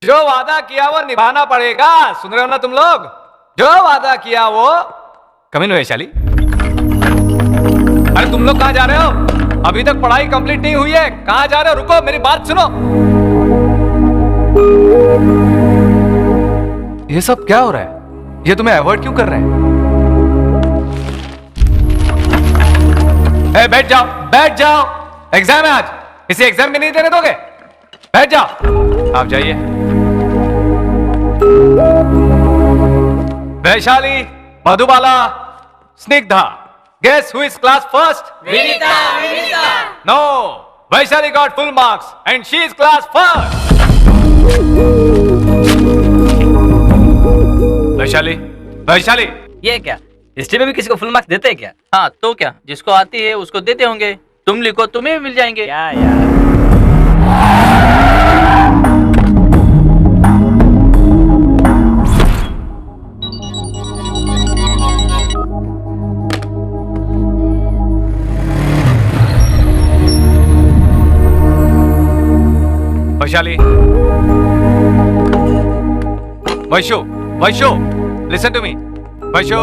जो वादा किया वो निभाना पड़ेगा, सुन रहे हो ना तुम लोग? जो वादा किया वो। कमिन वैशाली। अरे तुम लोग कहाँ जा रहे हो? अभी तक पढ़ाई कंप्लीट नहीं हुई है, कहाँ जा रहे हो? रुको, मेरी बात सुनो। ये सब क्या हो रहा है? ये तुम्हें अवॉइड क्यों कर रहे हैं? बैठ जाओ, बैठ जाओ, एग्जाम है आज, इसे एग्जाम में नहीं देने दोगे? बैठ जाओ, आप जाइए। Vaishali, Madhubala, Snigdha, guess who is class first? Vinita, Vinita. No, Vaishali got full marks and she is class first. Vaishali, Vaishali, ये क्या हिस्ट्री में भी किसी को फुल मार्क्स देते हैं क्या? हाँ तो क्या, जिसको आती है उसको देते होंगे। तुम लिखो तुम्हें भी मिल जाएंगे। क्या यार। Vaishali, Vaishu, Vaishu, listen to me. Vaishu,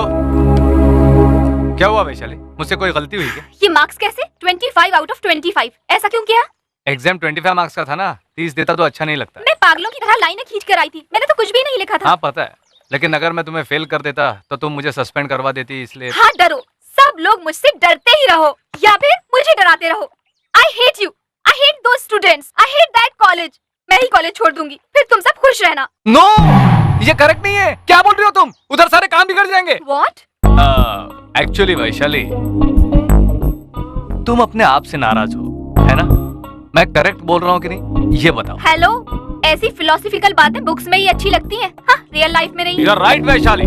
क्या हुआ वैशाली? मुझसे कोई गलती हुई क्या? ये मार्क्स कैसे? 25 आउट ऑफ 25, ऐसा क्यों किया? एग्जाम 25 मार्क्स का था ना, 30 देता तो अच्छा नहीं लगता। मैं पागलों की तरह लाइनें खींच कर आई थी, मैंने तो कुछ भी नहीं लिखा था। हाँ पता है, लेकिन अगर मैं तुम्हें फेल कर देता तो तुम मुझे सस्पेंड करवा देती, इसलिए। हाँ डरो, सब लोग मुझसे डरते ही रहो या फिर मुझे डराते रहो। I hate you, I hate those students, I hate that college. मैं ही कॉलेज छोड़ दूंगी, फिर तुम सब खुश रहना। नो, ये करेक्ट नहीं है। क्या बोल रही हो तुम? उधर सारे काम बिगड़ जाएंगे। व्हाट? एक्चुअली वैशाली, तुम अपने आप से नाराज हो, है ना? मैं करेक्ट बोल रहा हूँ कि नहीं, ये बताओ। हेलो, ऐसी फिलोसॉफिकल बातें बुक्स में ही अच्छी लगती हैं, हाँ, रियल लाइफ में नहीं। यू आर राइट वैशाली,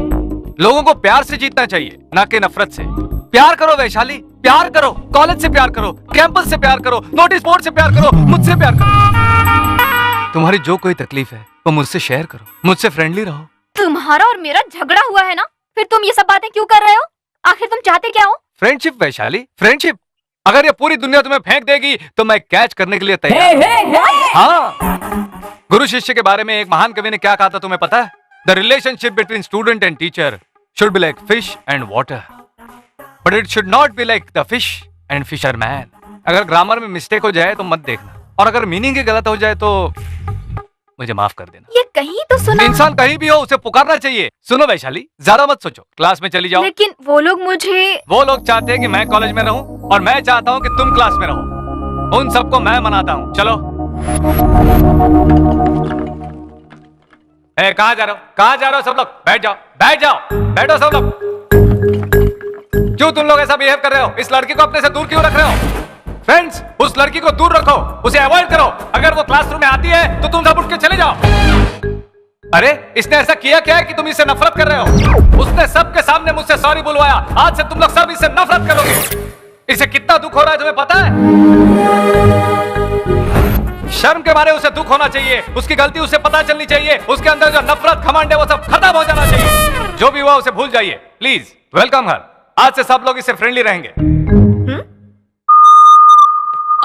लोगों को प्यार से जीतना चाहिए, ना कि नफरत से। प्यार करो वैशाली, प्यार करो, कॉलेज से प्यार करो, कैंपस से प्यार करो, नोटिस बोर्ड से प्यार करो, मुझसे प्यार करो। तुम्हारी जो कोई तकलीफ है वो मुझसे शेयर करो, मुझसे फ्रेंडली रहो। तुम्हारा और मेरा झगड़ा हुआ है ना, फिर तुम ये सब बातें क्यों कर रहे हो? आखिर तुम चाहते क्या हो? Friendship Vaishali, friendship. अगर ये पूरी दुनिया तुम्हें फेंक देगी तो मैं कैच करने के लिए तैयार हूं। हाँ, गुरु शिष्य के बारे में एक महान कवि ने क्या कहा था तुम्हें पता है? The relationship between student and teacher should be like fish and water, but it should not be like the fish and fisherman. अगर ग्रामर में मिस्टेक हो जाए तो मत देखना, और अगर मीनिंग ही गलत हो जाए तो मुझे माफ कर देना। ये कहीं तो सुना। इंसान कहीं भी हो उसे पुकारना चाहिए। सुनो वैशाली, ज्यादा मत सोचो, क्लास में चली जाओ। लेकिन वो लोग मुझे। वो लोग चाहते हैं कि मैं कॉलेज में रहूं और मैं चाहता हूं कि तुम क्लास में रहो। उन सबको मैं मनाता हूं। चलो। कहाँ जा रहे हो? कहाँ जा रहे हो सब लोग? बैठ जाओ, बैठ जाओ, बैठो सब लोग। क्यों तुम लोग ऐसा बिहेव कर रहे हो? इस लड़की को अपने से दूर क्यों रख रहे हो? फ्रेंड्स, उस लड़की को दूर रखो, उसे अवॉइड करो। अगर वो क्लासरूम में आती है तो तुम सब उठ के चले जाओ। अरे इसने ऐसा किया क्या है कि तुम इससे नफरत कर रहे हो? उसने सबके सामने मुझसे सॉरी बुलवाया, आज से तुम लोग सब इससे नफरत करोगे। इसे कितना दुख हो रहा है तुम्हें पता है? शर्म के मारे उसे दुख होना चाहिए, उसकी गलती उसे पता चलनी चाहिए, उसके अंदर जो नफरत घमंड है वो सब खत्म हो जाना चाहिए। जो भी हुआ उसे भूल जाइए प्लीज। वेलकम हर, आज से सब लोग इससे फ्रेंडली रहेंगे।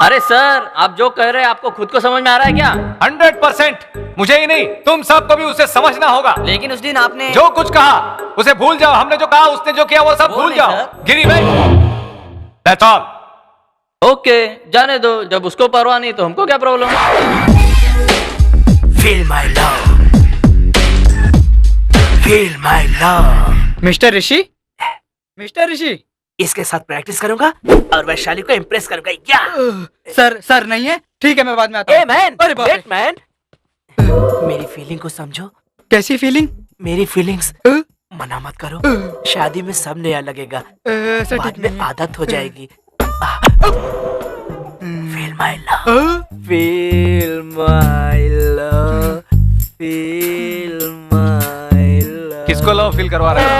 अरे सर, आप जो कह रहे हैं आपको खुद को समझ में आ रहा है क्या? 100%। मुझे ही नहीं, तुम सबको भी उसे समझना होगा। लेकिन उस दिन आपने जो कुछ कहा उसे भूल जाओ। हमने जो कहा, उसने जो किया वो सब भूल जाओ। गिरी भाई, दैट्स ऑल। ओके, जाने दो। जब उसको परवाह नहीं तो हमको क्या problem? Feel my love. Feel my love. Mister Rishi, mister Rishi, इसके साथ प्रैक्टिस करूंगा और वैशाली को इम्प्रेस करूंगा। या सर नहीं है, ठीक है मैं बाद में आता हूँ। मैन, अरे बाप रे। वेट मैन, मेरी फीलिंग को समझो। कैसी फीलिंग? मेरी फीलिंग्स मना मत करो। शादी में सब नया लगेगा, सर बाद ठीक में नहीं आदत हो जाएगी। Feel my love, feel my love, feel my love. किसको लव फील करवा रहे हो?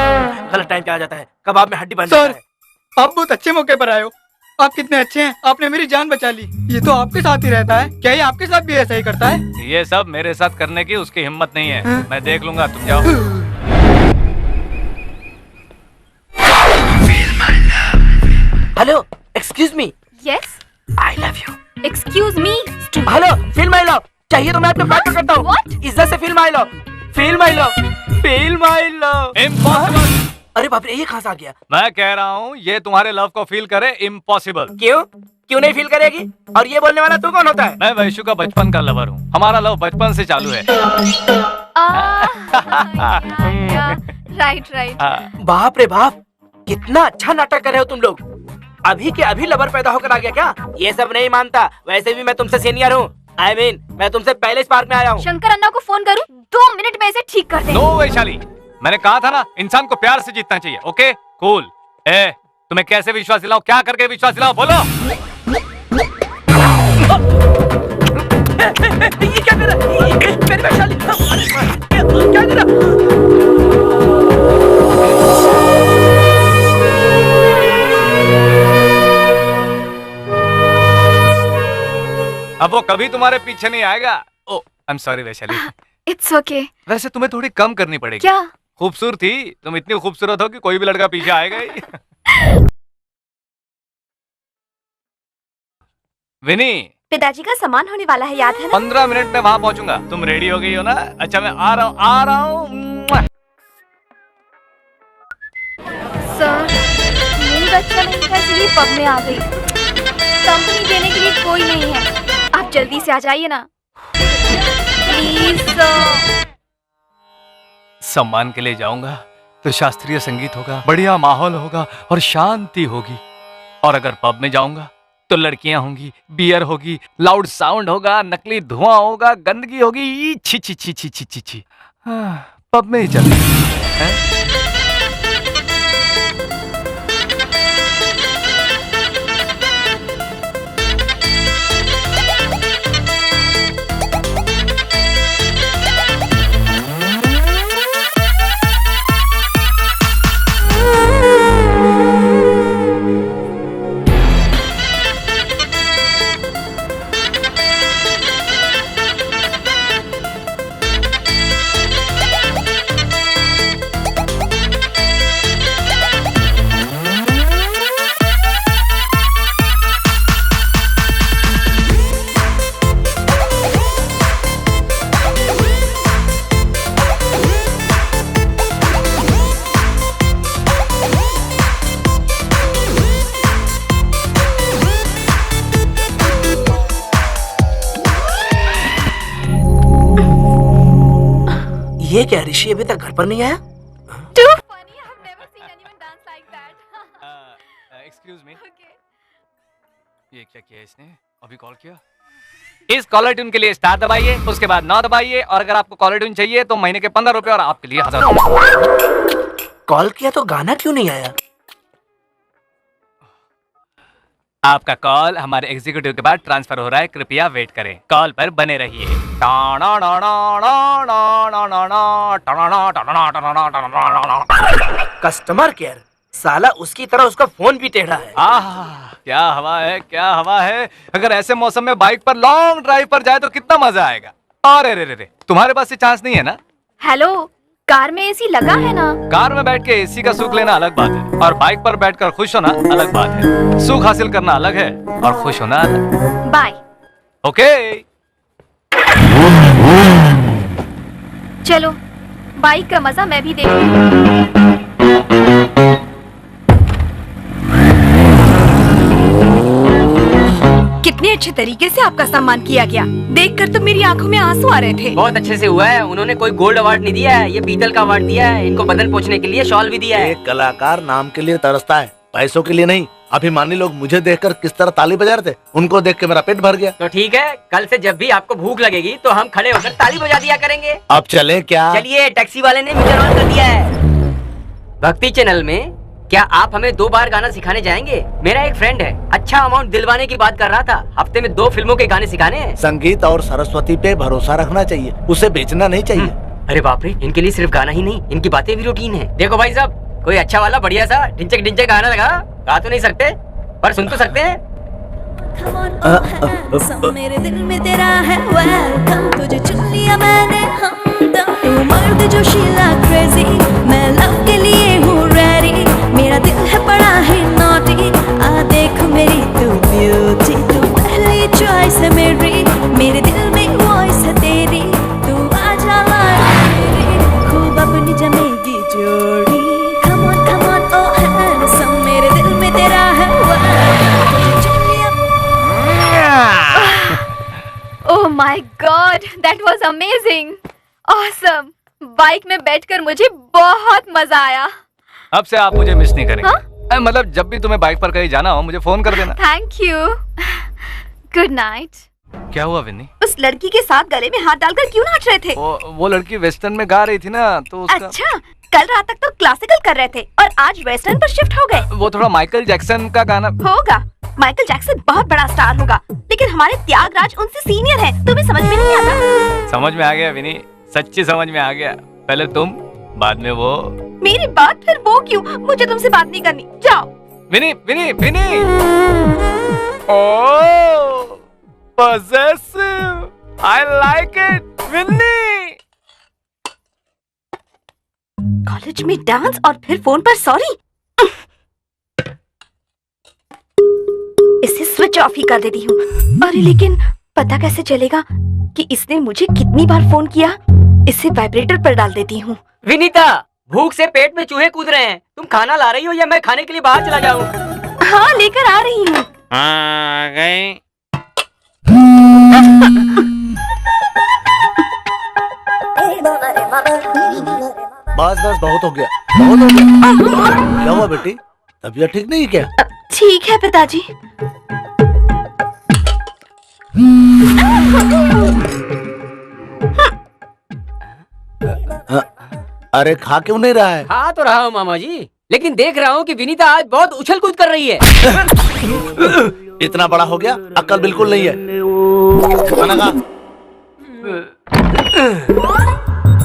गलत टाइम पे आ जाता है, कबाब में हड्डी बन सर, जाता है। आप बहुत अच्छे मौके पर आए हो। आप कितने अच्छे हैं, आपने मेरी जान बचा ली। ये तो आपके साथ ही रहता है, क्या ये आपके साथ भी ऐसा ही करता है? ये सब मेरे साथ करने की उसकी हिम्मत नहीं है। मैं देख लूंगा, तुम जाओ। Hello, excuse me. Yes, I love you. Excuse me. Hello, feel my love. चाहिए तो मैं अपने पैर पकड़ता हूँ। इज्जत से feel my low, feel my low, feel my low. Impossible. अरे बाप रे, ये कहाँ से आ गया? मैं कह रहा हूँ ये तुम्हारे लव को फील करे, इम्पॉसिबल। क्यों क्यों नहीं फील करेगी? और ये बोलने वाला तू कौन होता है? मैं वैशु का बचपन का लवर हूँ, हमारा लव बचपन से चालू है। Right right. बाप रे बाप, कितना अच्छा नाटक कर रहे हो तुम लोग। अभी के अभी लवर पैदा होकर आ गया क्या? ये सब नहीं मानता, वैसे भी मैं तुमसे सीनियर हूँ। I mean, मैं तुमसे पहले इस पार्क में आया हूँ। शंकर अन्ना को फोन करूँ? 2 मिनट में इसे ठीक कर दे। नो वैशाली, मैंने कहा था ना इंसान को प्यार से जीतना चाहिए। Okay cool. ए तुम्हें कैसे विश्वास दिलाऊं, क्या करके विश्वास दिलाऊं, बोलो। ये क्या कर रहा है? मेरी वैशाली, क्या कर रहा? अब वो कभी तुम्हारे पीछे नहीं आएगा। Oh I am sorry Vaishali. It's okay. वैसे तुम्हें थोड़ी कम करनी पड़ेगी। क्या? खूबसूरती, तुम इतनी खूबसूरत हो कि कोई भी लड़का पीछे आएगा ही। विनी, पिताजी का सामान होने वाला है, याद है ना? 15 मिनट में वहां पहुंचूंगा। तुम रेडी हो गई हो ना? अच्छा मैं आ रहा हूँ। सर, नींद अच्छा नहीं था इसलिए पब में आ गई। कंपनी देने के लिए कोई नहीं है, आप जल्दी से आ जाइए ना प्लीज सर। सम्मान के लिए जाऊंगा तो शास्त्रीय संगीत होगा, बढ़िया माहौल होगा और शांति होगी। और अगर पब में जाऊंगा तो लड़कियां होंगी, बियर होगी, लाउड साउंड होगा, नकली धुआं होगा, गंदगी होगी। छी छी छी छी छी छी छी। पब में ही चलते हैं। ये क्या, ऋषि अभी तक घर पर नहीं आया? Too funny, I have never seen anyone dance like that. Excuse me, Okay. ये क्या किया इसने? अभी कॉल किया। इस कॉलर ट्यून के लिए स्टार दबाइए, उसके बाद 9 दबाइए। और अगर आपको कॉलर ट्यून चाहिए तो महीने के 15 रुपए और आपके लिए 1000 रुपए। कॉल किया तो गाना क्यों नहीं आया? आपका कॉल हमारे एग्जीक्यूटिव के बाद ट्रांसफर हो रहा है, कृपया वेट करें। कॉल पर बने रहिए। कस्टमर केयर, साला उसकी तरह उसका फोन भी टेढ़ा है। क्या हवा है, क्या हवा है। अगर ऐसे मौसम में बाइक पर लॉन्ग ड्राइव पर जाए तो कितना मजा आएगा। अरे रे रे, तुम्हारे पास ये चांस नहीं है ना? हेलो, कार में एसी लगा है ना? कार में बैठ के एसी का सुख लेना अलग बात है और बाइक पर बैठकर खुश होना अलग बात है। सुख हासिल करना अलग है और खुश होना अलग। बाय। ओके चलो, बाइक का मजा मैं भी देखूंगी। कितने अच्छे तरीके से आपका सम्मान किया गया, देखकर तो मेरी आंखों में आंसू आ रहे थे। बहुत अच्छे से हुआ है। उन्होंने कोई गोल्ड अवार्ड नहीं दिया है, ये पीतल का अवार्ड दिया है। इनको बदन पोंछने के लिए शॉल भी दिया है। एक कलाकार नाम के लिए तरसता है, पैसों के लिए नहीं। अभिमानी लोग मुझे देखकर किस तरह ताली बजा रहे थे, उनको देख के मेरा पेट भर गया। तो ठीक है, कल से जब भी आपको भूख लगेगी तो हम खड़े होकर ताली बजा दिया करेंगे। अब चले क्या? चलिए, टैक्सी वाले ने मीटर ऑन कर दिया है। भक्ति चैनल में क्या आप हमें 2 बार गाना सिखाने जाएंगे? मेरा एक फ्रेंड है, अच्छा अमाउंट दिलवाने की बात कर रहा था। हफ्ते में 2 फिल्मों के गाने सिखाने हैं। संगीत और सरस्वती पे भरोसा रखना चाहिए, उसे बेचना नहीं चाहिए। अरे बाप रे, इनके लिए सिर्फ गाना ही नहीं, इनकी बातें भी रूटीन है। देखो भाई साहब, कोई अच्छा वाला बढ़िया सा ढिंचक ढिंचक गाना लगा। गा तो नहीं सकते पर सुन तो सकते हैं। मेरे दिल में तेरा है वेलकम, तुझे चुन लिया मैंने हमदम। तू मर्द जो शीला क्रेजी, मैं लव के लिए हूँ रेडी। मेरा दिल है बड़ा ही नॉटी, आ देख मेरी तू ब्यूटी। तू पहली चॉइस है मेरी, मेरे दिल में वॉइस है God, that was amazing, awesome. Bike में बैठकर मुझे बहुत मजा आया। अब से आप मुझे मिस नहीं करेंगे। हाँ? मतलब जब भी तुम्हें बाइक पर कहीं जाना हो मुझे फोन कर देना। Thank you, good night. क्या हुआ विन्नी? उस लड़की के साथ गले में हाथ डालकर क्यों नाच रहे थे? वो लड़की वेस्टर्न में गा रही थी ना, तो उसका अच्छा, कल रात तक तो क्लासिकल कर रहे थे और आज वेस्टर्न पर शिफ्ट हो गए। वो थोड़ा माइकल जैक्सन का गाना। होगा, माइकल जैक्सन बहुत बड़ा स्टार होगा, लेकिन हमारे त्यागराज उनसे सीनियर है। तुम्हें समझ में नहीं आता? समझ में आ गया विनी, सच्ची समझ में आ गया। पहले तुम, बाद में वो। मेरी बात फिर वो क्यों? मुझे तुमसे बात नहीं करनी, जाओ। Vini Vini Vini, oh possessive, I like it, Vinni. College में डांस और फिर फोन पर सॉरी। इसे स्विच ऑफ ही कर देती हूँ। अरे लेकिन पता कैसे चलेगा कि इसने मुझे कितनी बार फोन किया? इसे वाइब्रेटर पर डाल देती हूँ। विनीता, भूख से पेट में चूहे कूद रहे हैं। तुम खाना ला रही हो या मैं खाने के लिए बाहर चला जाऊँ? हाँ, लेकर आ रही हूँ। आ गई। बस बस बहुत हो गया, बहुत हो गया। क्या हुआ बेटी, तबीयत ठीक नहीं है क्या? ठीक है पिताजी। अरे खा क्यों नहीं रहा है? खा तो रहा हूँ मामा जी, लेकिन देख रहा हूँ कि विनीता आज बहुत उछल कूद कर रही है। इतना बड़ा हो गया, अक्ल बिल्कुल नहीं है। खाना खा।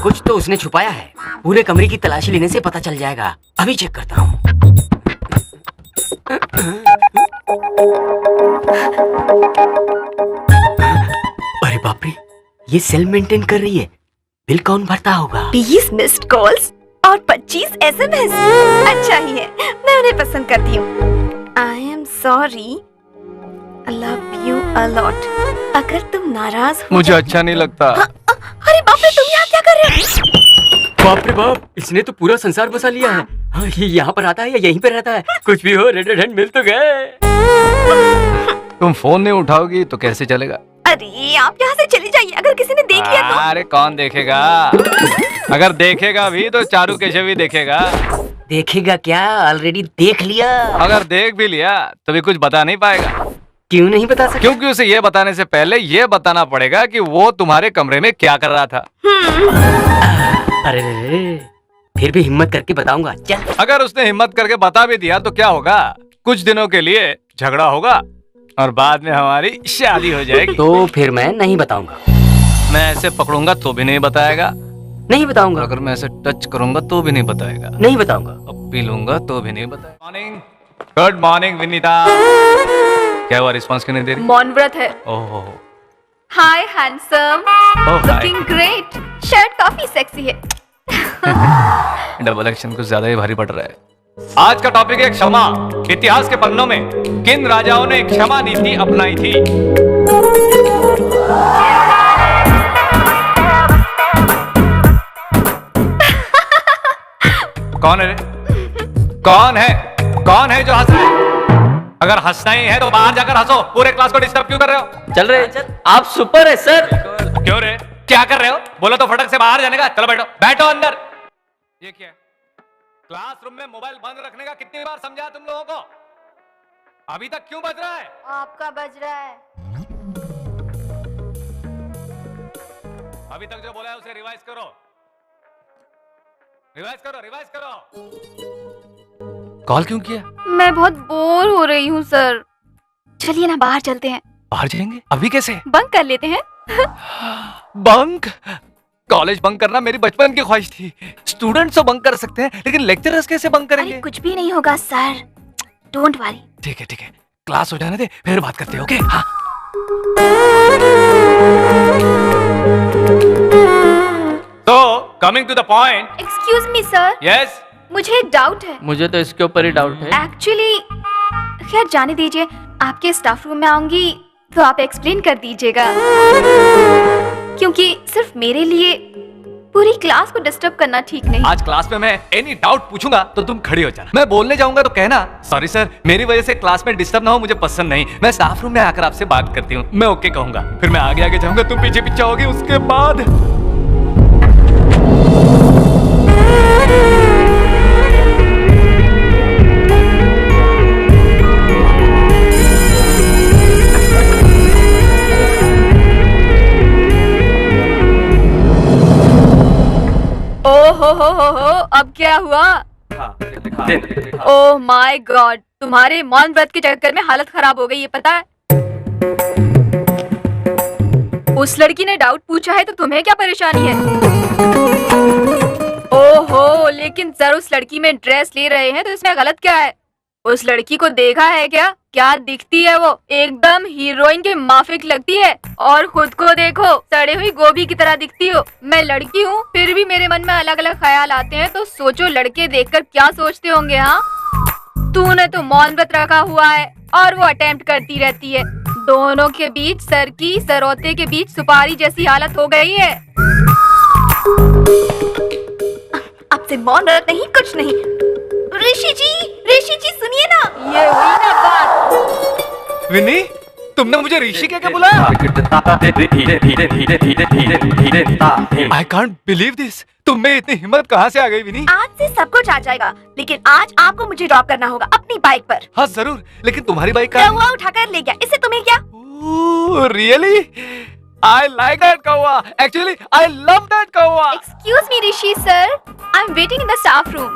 कुछ तो उसने छुपाया है। पूरे कमरे की तलाशी लेने से पता चल जाएगा। अभी चेक करता हूँ। अरे बाप रे, ये सेल मेंटेन कर रही है। बिल कौन भरता होगा? 20 मिस्ड कॉल्स और 25 SMS। अच्छा ही है, मैं उन्हें पसंद करती हूँ। आई am sorry, love you a lot. अगर तुम नाराज हो मुझे अच्छा नहीं लगता। अरे बाप रे, तुम यहाँ क्या कर रहे हो? बाप रे बाप, इसने तो पूरा संसार बसा लिया है। हाँ, ये यहाँ पर आता है या यहीं पर रहता है? कुछ भी हो, रेड हैंड मिल तो गए। तुम फोन नहीं उठाओगी तो कैसे चलेगा? अरे आप यहाँ से चली जाइए, अगर किसी ने देख लिया तो। अरे कौन देखेगा? अगर देखेगा भी तो चारू केशव भी देखेगा। देखेगा क्या? ऑलरेडी देख लिया। अगर देख भी लिया तो भी कुछ बता नहीं पाएगा। क्यों नहीं बता सकता? क्योंकि उसे ये बताने से पहले ये बताना पड़ेगा कि वो तुम्हारे कमरे में क्या कर रहा था। अरे फिर भी हिम्मत करके बताऊंगा, चल। अगर उसने हिम्मत करके बता भी दिया तो क्या होगा? कुछ दिनों के लिए झगड़ा होगा और बाद में हमारी शादी हो जाएगी। तो फिर मैं नहीं बताऊंगा। मैं ऐसे पकड़ूंगा तो भी नहीं बताएगा, नहीं बताऊंगा। अगर मैं ऐसे टच करूंगा तो भी नहीं बताएगा, नहीं बताऊंगा। अब पी लूंगा तो भी नहीं बताएगा। Morning, good morning Vinita. क्या हुआ, रिस्पॉन्स क्यों नहीं दे रही? मौन व्रत है। ओहो, hi handsome, hi. Looking great. Shirt काफी सेक्सी है। डबल एक्शन कुछ ज्यादा ही भारी पड़ रहा है। आज का टॉपिक है क्षमा। इतिहास के पन्नों में किन राजाओं ने क्षमा नीति अपनाई थी? कौन है रे? कौन है? कौन है जो हंस रहा है? अगर हंसना ही है तो बाहर जाकर हंसो। पूरे क्लास को डिस्टर्ब क्यों कर रहे हो? चल रहे, आप सुपर है सर। क्यों रे, क्या कर रहे हो? बोलो तो फटक से बाहर जाने का। चलो बैठो, बैठो अंदर। ये क्या है? क्लासरूम में मोबाइल बंद रखने का कितनी बार समझाया तुम लोगों को? अभी तक क्यों बज रहा है? आपका बज रहा है। अभी तक जो बोला है उसे रिवाइज करो, रिवाइज करो, रिवाइज करो। कॉल क्यों किया? मैं बहुत बोर हो रही हूँ सर। चलिए ना बाहर चलते हैं। बाहर जाएंगे? अभी कैसे? बंक कर लेते हैं। बंक? कॉलेज बंक करना मेरी बचपन की ख्वाहिश थी। स्टूडेंट्स तो बंक कर सकते हैं, लेकिन लेक्चरर्स कैसे बंक अरे करेंगे? कुछ भी नहीं होगा सर, डोंट वरी। ठीक है ठीक है, क्लास हो जाने दे, फिर बात करते हैं। ओके? हाँ। तो coming to the point. Excuse me sir, yes. मुझे एक डाउट है। मुझे तो इसके ऊपर ही डाउट है। एक्चुअली खैर जाने दीजिए, आपके स्टाफ रूम में आऊंगी तो आप एक्सप्लेन कर दीजिएगा, क्योंकि सिर्फ मेरे लिए पूरी क्लास को डिस्टर्ब करना ठीक नहीं। आज क्लास में मैं एनी डाउट पूछूंगा तो तुम खड़ी हो जाना। मैं बोलने जाऊंगा तो कहना सॉरी सर, मेरी वजह से क्लास में डिस्टर्ब ना हो, मुझे पसंद नहीं, मैं स्टाफ रूम में आकर आपसे बात करती हूँ। मैं ओके कहूंगा, फिर मैं आगे आगे जाऊंगा, तुम पीछे पीछे होगी, उसके बाद हो, अब क्या हुआ? ओह माय गॉड, तुम्हारे मौन व्रत के चक्कर में हालत खराब हो गई है, पता है? उस लड़की ने डाउट पूछा है तो तुम्हें क्या परेशानी है? ओहो, लेकिन सर उस लड़की में ड्रेस ले रहे हैं तो इसमें गलत क्या है? उस लड़की को देखा है क्या? क्या दिखती है वो? एकदम हीरोइन के माफिक लगती है। और खुद को देखो, सड़े हुई गोभी की तरह दिखती हो। मैं लड़की हूँ, फिर भी मेरे मन में अलग अलग ख्याल आते हैं, तो सोचो लड़के देखकर क्या सोचते होंगे। हाँ, तूने तो मौन व्रत रखा हुआ है और वो अटेम्प्ट करती रहती है। दोनों के बीच सर की सरौते के बीच सुपारी जैसी हालत हो गई है। अब से मौन व्रत नहीं, कुछ नहीं। ऋषि जी सुनिए ना। ये हुई ना बात। विनी, तुमने मुझे ऋषि कह के बुलाया? I can't believe this. तुम में इतनी हिम्मत कहाँ से आ गई विनी? आज से सब कुछ आ जाएगा, लेकिन आज आपको मुझे ड्रॉप करना होगा अपनी बाइक पर। हाँ जरूर, लेकिन तुम्हारी बाइक का कौवा उठाकर ले गया, इससे तुम्हें क्या? रियली? I like that कौवा। Actually, I love that कौवा। Excuse me, Rishi sir. I'm waiting in the staff room.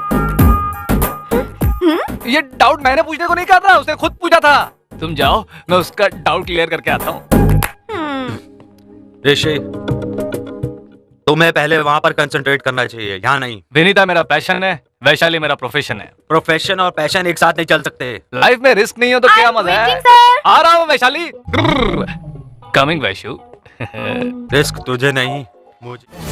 ये डाउट मैंने पूछने को नहीं कहा था, उसने खुद पूछा था। तुम जाओ, मैं उसका डाउट क्लियर करके आता हूँ। ऋषि, तुम्हें पहले वहाँ पर कंसंट्रेट करना चाहिए, यहाँ नहीं। विनीता मेरा पैशन है, वैशाली मेरा प्रोफेशन है। प्रोफेशन और पैशन एक साथ नहीं चल सकते। लाइफ में रिस्क नहीं हो तो क्या I'm मजा है? waiting, sir. आ रहा हूँ वैशाली। कमिंग वैशु। रिस्क तुझे नहीं, मुझे।